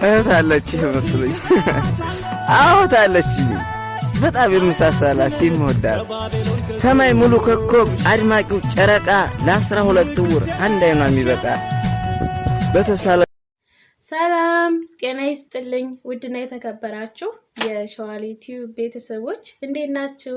ታለች መስሎኝ አዎ ታለች በጣም የምሳሳላት የምወዳት ሰማይ ሙሉ ኮከብ አድማቂው ጨረቃ ለ12 ወር አንድ አይኗ የሚበቃ በተሳለ ሰላም ጤና ይስጥልኝ ውድና የተከበራችሁ የሸዋሊ ቲዩብ ቤተሰቦች እንዴት ናችሁ?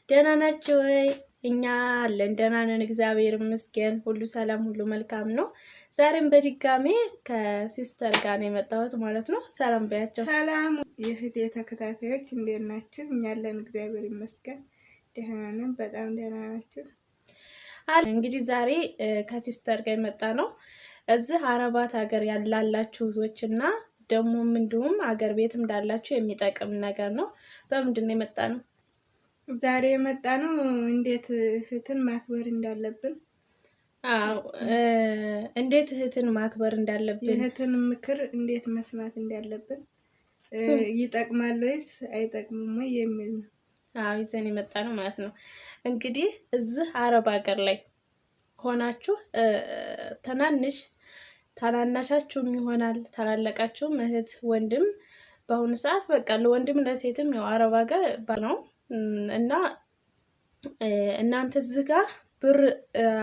ደህና ናችሁ ወይ? እኛ አለን ደህና ነን እግዚአብሔር ይመስገን ሁሉ ሰላም ሁሉ መልካም ነው። ዛሬም በድጋሜ ከሲስተር ጋር ነው የመጣሁት ማለት ነው። ሰላም በያቸው። ሰላም የህቴ ተከታታዮች እንዴት ናችሁ? እኛ አለን እግዚአብሔር ይመስገን ደህና ነን በጣም ደህና ናችሁ። እንግዲህ ዛሬ ከሲስተር ጋር የመጣ ነው እዚህ አረባት ሀገር ያላላችሁ ዞችና ደግሞ ምንድነው ሀገር ቤትም እንዳላችሁ የሚጠቅም ነገር ነው። በመንድን ነው የመጣ ነው? ዛሬ የመጣ ነው እንዴት እህትን ማክበር እንዳለብን። አዎ እንዴት እህትን ማክበር እንዳለብን፣ እህትን ምክር እንዴት መስማት እንዳለብን፣ ይጠቅማል ወይስ አይጠቅምም ወይ የሚል ነው። አዎ ይዘን የመጣ ነው ማለት ነው። እንግዲህ እዚህ አረብ ሀገር ላይ ሆናችሁ ታናናሻችሁም ይሆናል ታላለቃችሁም እህት ወንድም በአሁኑ ሰዓት በቃ ለወንድም ለሴትም ያው አረብ ሀገር ነው እና እናንተ እዚህ ጋር ብር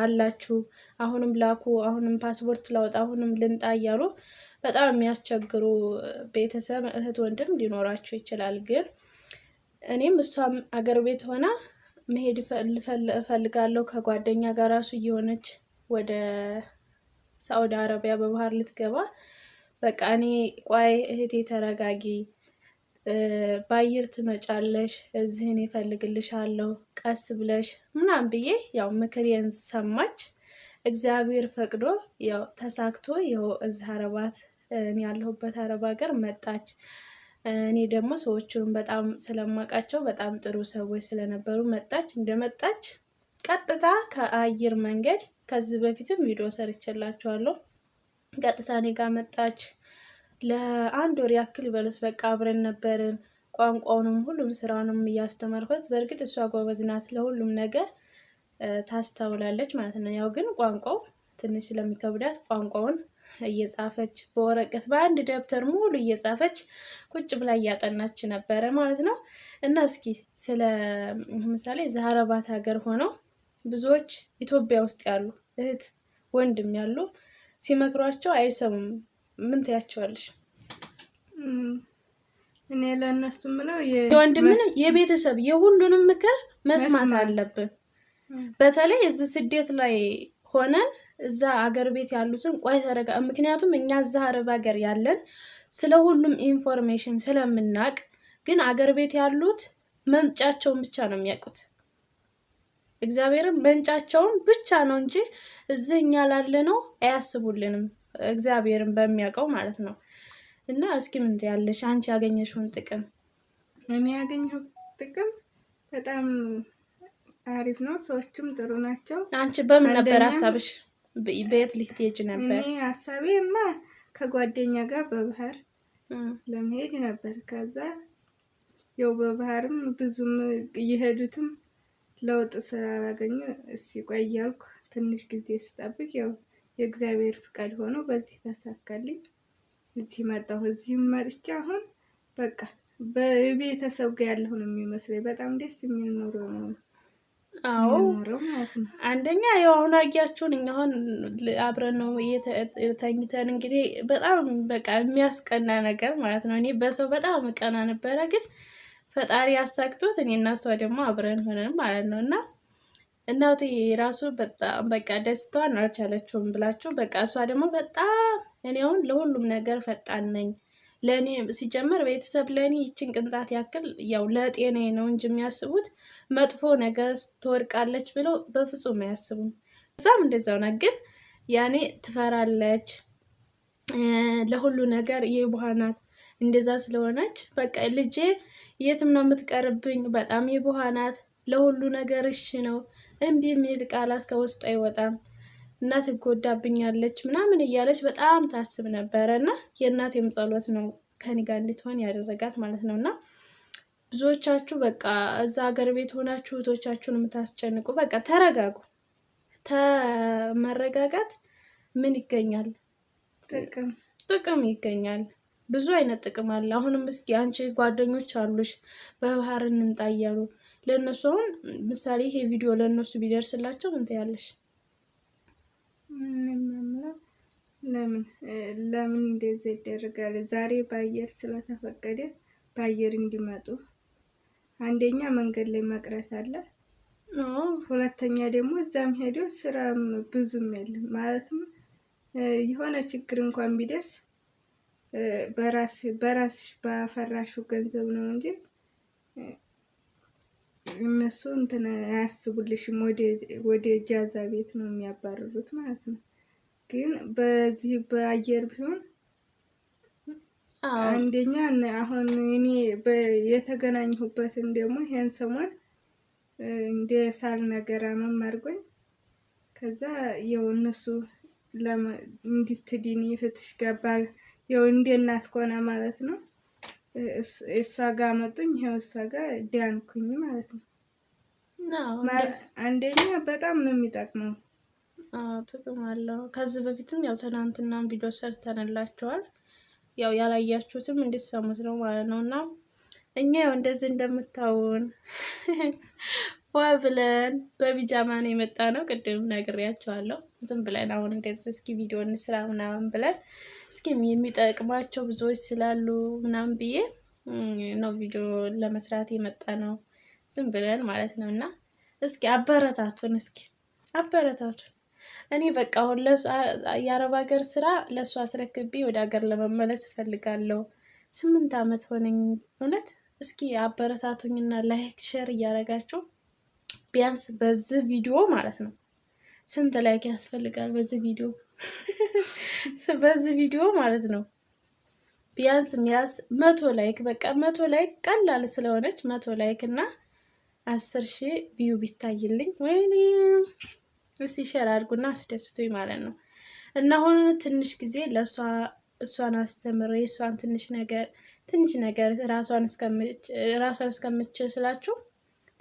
አላችሁ አሁንም ላኩ አሁንም ፓስፖርት ላውጣ አሁንም ልንጣ እያሉ በጣም የሚያስቸግሩ ቤተሰብ እህት ወንድም ሊኖራችሁ ይችላል። ግን እኔም እሷም አገር ቤት ሆና መሄድ እፈልጋለሁ ከጓደኛ ጋር ራሱ እየሆነች ወደ ሳውዲ አረቢያ በባህር ልትገባ በቃ እኔ ቆይ እህቴ ተረጋጊ ባየር ትመጫለሽ እዚህ እኔ እፈልግልሻለሁ ቀስ ብለሽ ምናምን ብዬ ያው ምክሬን ሰማች። እግዚአብሔር ፈቅዶ ያው ተሳክቶ ያው እዚህ አረባት እኔ ያለሁበት አረብ ሀገር መጣች። እኔ ደግሞ ሰዎቹን በጣም ስለማውቃቸው በጣም ጥሩ ሰዎች ስለነበሩ መጣች። እንደመጣች ቀጥታ ከአየር መንገድ ከዚህ በፊትም ቪዲዮ ሰርቼላችኋለሁ። ቀጥታ እኔ ጋር መጣች። ለአንድ ወር ያክል በለስ በቃ አብረን ነበርን። ቋንቋውንም ሁሉም ስራውንም እያስተማርኳት በእርግጥ እሷ ጎበዝ ናት ለሁሉም ነገር ታስተውላለች ማለት ነው። ያው ግን ቋንቋው ትንሽ ስለሚከብዳት ቋንቋውን እየጻፈች በወረቀት በአንድ ደብተር ሙሉ እየጻፈች ቁጭ ብላ እያጠናች ነበረ ማለት ነው። እና እስኪ ስለ ምሳሌ ዛራባት ሀገር ሆነው ብዙዎች ኢትዮጵያ ውስጥ ያሉ እህት ወንድም ያሉ ሲመክሯቸው አይሰሙም። ምን ትያቸዋለሽ? እኔ ለነሱ ምለው የወንድምን የቤተሰብ የሁሉንም ምክር መስማት አለብን። በተለይ እዚህ ስደት ላይ ሆነን እዛ አገር ቤት ያሉትን ቆይ ተረጋ። ምክንያቱም እኛ እዛ አረብ ሀገር ያለን ስለ ሁሉም ኢንፎርሜሽን ስለምናቅ ግን አገር ቤት ያሉት መንጫቸውን ብቻ ነው የሚያውቁት። እግዚአብሔርን መንጫቸውን ብቻ ነው እንጂ እዚህ እኛ ላለነው አያስቡልንም እግዚአብሔርን በሚያውቀው ማለት ነው። እና እስኪ ምን ትያለሽ አንቺ ያገኘሽውን ጥቅም? እኔ ያገኘሁት ጥቅም በጣም አሪፍ ነው። ሰዎችም ጥሩ ናቸው። አንቺ በምን ነበር ሐሳብሽ? በየት ልትሄጂ ነበር? እኔ ሐሳቤማ ከጓደኛ ጋር በባህር ለመሄድ ነበር። ከዛ ያው በባህርም ብዙም እየሄዱትም ለውጥ ስላላገኙ እስኪ ቆይ እያልኩ ትንሽ ጊዜ ስጠብቅ ያው የእግዚአብሔር ፍቃድ ሆኖ በዚህ ተሳካልኝ። እዚህ መጣሁ። እዚህም መጥቼ አሁን በቃ በቤተሰብ ጋር ያለሁ ነው የሚመስለኝ። በጣም ደስ የሚል ኑሮ ነው። አዎ አንደኛ ያው አሁን አያችሁን እኛ አሁን አብረን ነው ተኝተን እንግዲህ በጣም በቃ የሚያስቀና ነገር ማለት ነው። እኔ በሰው በጣም ቀና ነበረ ግን ፈጣሪ ያሳክቶት እኔና እሷ ደግሞ አብረን ሆነን ማለት ነው። እና እናቴ ራሱ በጣም በቃ ደስታዋን አልቻለችውም ብላችሁ በቃ እሷ ደግሞ በጣም እኔ አሁን ለሁሉም ነገር ፈጣን ነኝ። ለኔ ሲጀመር ቤተሰብ ለኔ ይችን ቅንጣት ያክል ያው ለጤናዬ ነው እንጂ የሚያስቡት መጥፎ ነገር ትወርቃለች ብለው በፍጹም አያስቡም። እዛም እንደዛው ነው። ግን ያኔ ትፈራለች ለሁሉ ነገር የቡሃናት እንደዛ ስለሆነች በቃ ልጄ የትም ነው የምትቀርብኝ በጣም የቡሃናት ለሁሉ ነገር እሺ ነው እምቢ የሚል ቃላት ከውስጥ አይወጣም እና ትጎዳብኛለች ምናምን እያለች በጣም ታስብ ነበርና የእናቴም ጸሎት ነው ከኔ ጋር እንድትሆን ያደረጋት ማለት ነውና ብዙዎቻችሁ በቃ እዛ ሀገር ቤት ሆናችሁ እህቶቻችሁን የምታስጨንቁ በቃ ተረጋጉ። ተመረጋጋት ምን ይገኛል? ጥቅም ይገኛል። ብዙ አይነት ጥቅም አለ። አሁንም እስኪ አንቺ ጓደኞች አሉሽ በባህር እንንጣ እያሉ ለእነሱ አሁን ምሳሌ ይሄ ቪዲዮ ለእነሱ ቢደርስላቸው ምን ትያለሽ? ለምን እንደዚህ ይደረጋል? ዛሬ በአየር ስለተፈቀደ በአየር እንዲመጡ አንደኛ መንገድ ላይ መቅረት አለ። ሁለተኛ ደግሞ እዛም ሄዶ ስራም ብዙም የለም ማለትም የሆነ ችግር እንኳን ቢደርስ በራስሽ ባፈራሹ ገንዘብ ነው እንጂ እነሱ እንትን አያስቡልሽም። ወደ ጃዛ ቤት ነው የሚያባርሩት ማለት ነው። ግን በዚህ በአየር ቢሆን አንደኛ አሁን እኔ የተገናኘሁበትን ደግሞ ይሄን ሰሞን እንደ ሳል ነገር አመም አድርጎኝ ከዛ ያው እነሱ እንድትድኒ እህትሽ ገባ ያው እንደ እናት ኮና ማለት ነው። እሷ ጋር መጡኝ ይሄው እሷ ጋር ዳንኩኝ ማለት ነው። አንደኛ በጣም ነው የሚጠቅመው። ጥቅም አለው። ከዚህ በፊትም ያው ትናንትናም ቪዲዮ ሰርተንላችኋል። ያው ያላያችሁትም እንድትሰሙት ነው ማለት ነው። እና እኛ ያው እንደዚህ እንደምታውን ብለን በቢጃማ ነው የመጣ ነው። ቅድም ነግሬያችኋለሁ። ዝም ብለን አሁን እንደዚህ እስኪ ቪዲዮ እንስራ ምናምን ብለን እስኪ የሚጠቅማቸው ብዙዎች ስላሉ ምናምን ብዬ ነው ቪዲዮ ለመስራት የመጣ ነው። ዝም ብለን ማለት ነው። እና እስኪ አበረታቱን፣ እስኪ አበረታቱን። እኔ በቃ አሁን የአረብ ሀገር ስራ ለእሱ አስረክቤ ወደ ሀገር ለመመለስ እፈልጋለሁ። 8 ዓመት ሆነኝ እውነት። እስኪ አበረታቱኝና ላይክ ሼር እያደረጋችሁ ቢያንስ በዚህ ቪዲዮ ማለት ነው ስንት ላይክ ያስፈልጋል? በዚህ ቪዲዮ ማለት ነው ቢያንስ 100 ላይክ፣ በቃ 100 ላይክ ቀላል ስለሆነች 100 ላይክ እና 10,000 ቪው ቢታይልኝ ወይኔ እስኪ ሼር አድርጉና አስደስቱኝ ማለት ነው። እና አሁን ትንሽ ጊዜ እሷን አስተምሬ እሷን ትንሽ ነገር ራሷን እስከምችል ስላችሁ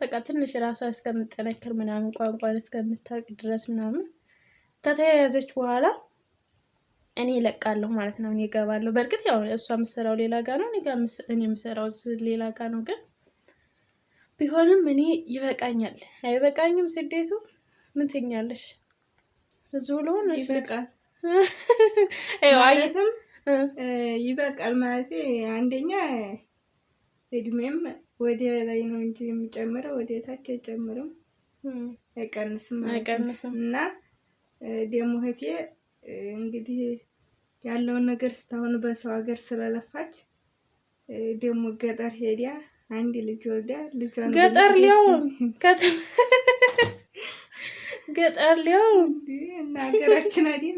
በቃ ትንሽ ራሷን እስከምጠነክር ምናምን ቋንቋን እስከምታውቅ ድረስ ምናምን ከተያያዘች በኋላ እኔ እለቃለሁ ማለት ነው። እኔ እገባለሁ። በእርግጥ ያው እሷ የምትሰራው ሌላ ጋር ነው፣ እኔ የምሰራው ሌላ ጋር ነው። ግን ቢሆንም እኔ ይበቃኛል። አይበቃኝም ስደቱ? ምን ትኛለሽ? እዚሁ ልሆን ይበቃል። ይበቃል ማለት አንደኛ እድሜም ወደ ላይ ነው እንጂ የሚጨምረው ወደ ታች አይጨምርም፣ አይቀንስም። እና ደግሞ እህቴ እንግዲህ ያለውን ነገር ስታሁን በሰው ሀገር ስለለፋች ደግሞ ገጠር ሄዲያ አንድ ልጅ ወልዳ ልጇን ገጠር ሊያው እና ሀገራችን አይደል?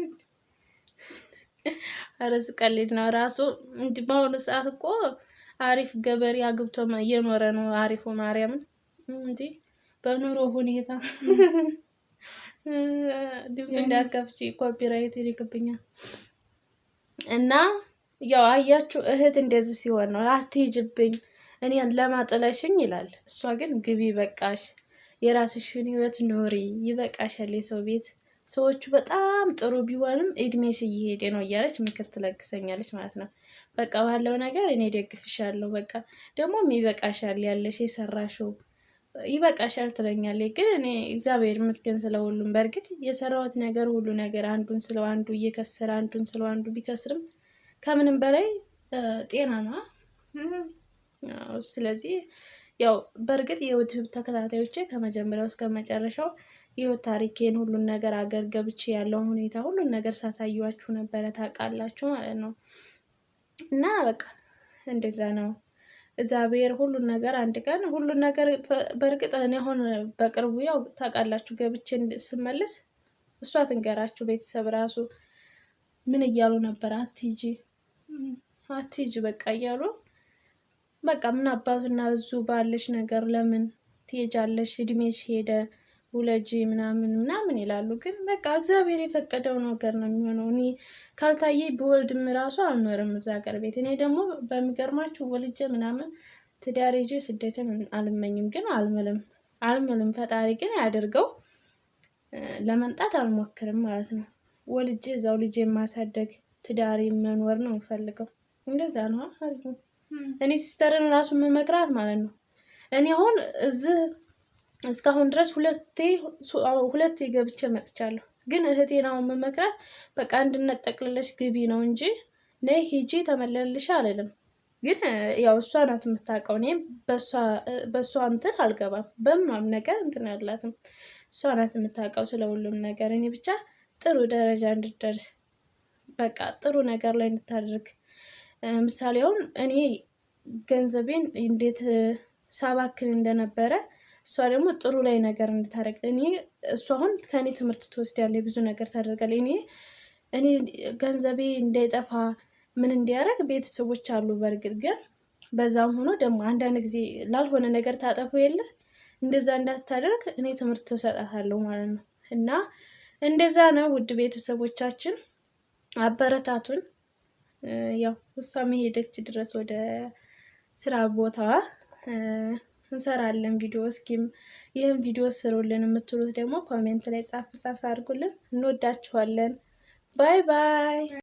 አረዝ ቀልድ ነው ራሱ። እንዲህ በአሁኑ ሰዓት እኮ አሪፍ ገበሬ አግብቶ እየኖረ ነው። አሪፉ ማርያምን እንጂ በኑሮ ሁኔታ ድምጽ እንዳከፍቺ ኮፒራይት ይልክብኛል። እና ያው አያችሁ እህት እንደዚህ ሲሆን ነው አትሂጂብኝ እኔን ለማጥለሽኝ ይላል። እሷ ግን ግቢ በቃሽ፣ የራስሽን ህይወት ኖሪ፣ ይበቃሻል። የሰው ቤት ሰዎቹ በጣም ጥሩ ቢሆንም እድሜሽ እየሄደ ነው እያለች ምክር ትለግሰኛለች ማለት ነው። በቃ ባለው ነገር እኔ ደግፍሻለሁ፣ በቃ ደግሞም ይበቃሻል፣ ያለሽ የሰራሽው ይበቃሻል ትለኛለች። ግን እኔ እግዚአብሔር ይመስገን ስለሁሉም። በእርግጥ የሰራሁት ነገር ሁሉ ነገር አንዱን ስለው አንዱ እየከሰረ አንዱን ስለው አንዱ ቢከስርም ከምንም በላይ ጤና ነው። ስለዚህ ያው በእርግጥ የዩቲዩብ ተከታታዮቼ ከመጀመሪያው እስከ መጨረሻው የህይወት ታሪኬን ሁሉን ነገር አገር ገብቼ ያለውን ሁኔታ ሁሉን ነገር ሳሳያችሁ ነበረ፣ ታውቃላችሁ ማለት ነው። እና በቃ እንደዛ ነው። እግዚአብሔር ሁሉን ነገር አንድ ቀን ሁሉን ነገር በእርግጥ እኔ አሁን በቅርቡ ያው ታውቃላችሁ ገብቼ ስመለስ እሷ ትንገራችሁ ቤተሰብ ራሱ ምን እያሉ ነበር? አትሂጂ በቃ እያሉ በቃ ምን አባቱና እዙ ባለሽ ነገር ለምን ትሄጃለሽ? እድሜሽ ሄደ ውለጂ ምናምን ይላሉ። ግን በቃ እግዚአብሔር የፈቀደው ነገር ነው የሚሆነው። እኔ ካልታየ በወልድም ራሱ አልኖርም እዛ ሀገር ቤት። እኔ ደግሞ በሚገርማችሁ ወልጄ ምናምን ትዳር ይዤ ስደትን አልመኝም፣ ግን አልምልም። ፈጣሪ ግን ያደርገው ለመንጣት አልሞክርም ማለት ነው። ወልጄ እዛው ልጄ ማሳደግ ትዳሪ መኖር ነው የምፈልገው። እንደዛ ነው አሪፍ ነው። እኔ ሲስተርን ራሱ መመክራት ማለት ነው። እኔ አሁን እዚህ እስካሁን ድረስ ሁለቴ ገብቼ መጥቻለሁ። ግን እህቴን አሁን መመክራት በቃ አንድነት ጠቅልለሽ ግቢ ነው እንጂ ነይ ሂጂ ተመለልሽ አልልም። ግን ያው እሷ ናት የምታውቀው። እኔም በእሷ እንትን አልገባም። በምንም ነገር እንትን ያላትም እሷ ናት የምታውቀው ስለ ሁሉም ነገር። እኔ ብቻ ጥሩ ደረጃ እንድትደርስ በቃ ጥሩ ነገር ላይ እንድታደርግ። ምሳሌ አሁን እኔ ገንዘቤን እንዴት ሳባክን እንደነበረ እሷ ደግሞ ጥሩ ላይ ነገር እንድታደርግ እሷ አሁን ከእኔ ትምህርት ትወስዳለች፣ ብዙ ነገር ታደርጋለች። እኔ ገንዘቤ እንዳይጠፋ ምን እንዲያደርግ ቤተሰቦች አሉ። በእርግጥ ግን በዛም ሆኖ ደግሞ አንዳንድ ጊዜ ላልሆነ ነገር ታጠፉ የለ እንደዛ እንዳታደርግ እኔ ትምህርት እሰጣታለሁ ማለት ነው። እና እንደዛ ነው ውድ ቤተሰቦቻችን፣ አበረታቱን። ያው እሷ መሄደች ድረስ ወደ ስራ ቦታዋ እንሰራለን ቪዲዮ። እስኪም ይህን ቪዲዮ ስሩልን የምትሉት ደግሞ ኮሜንት ላይ ጻፍ አድርጉልን። እንወዳችኋለን። ባይ ባይ።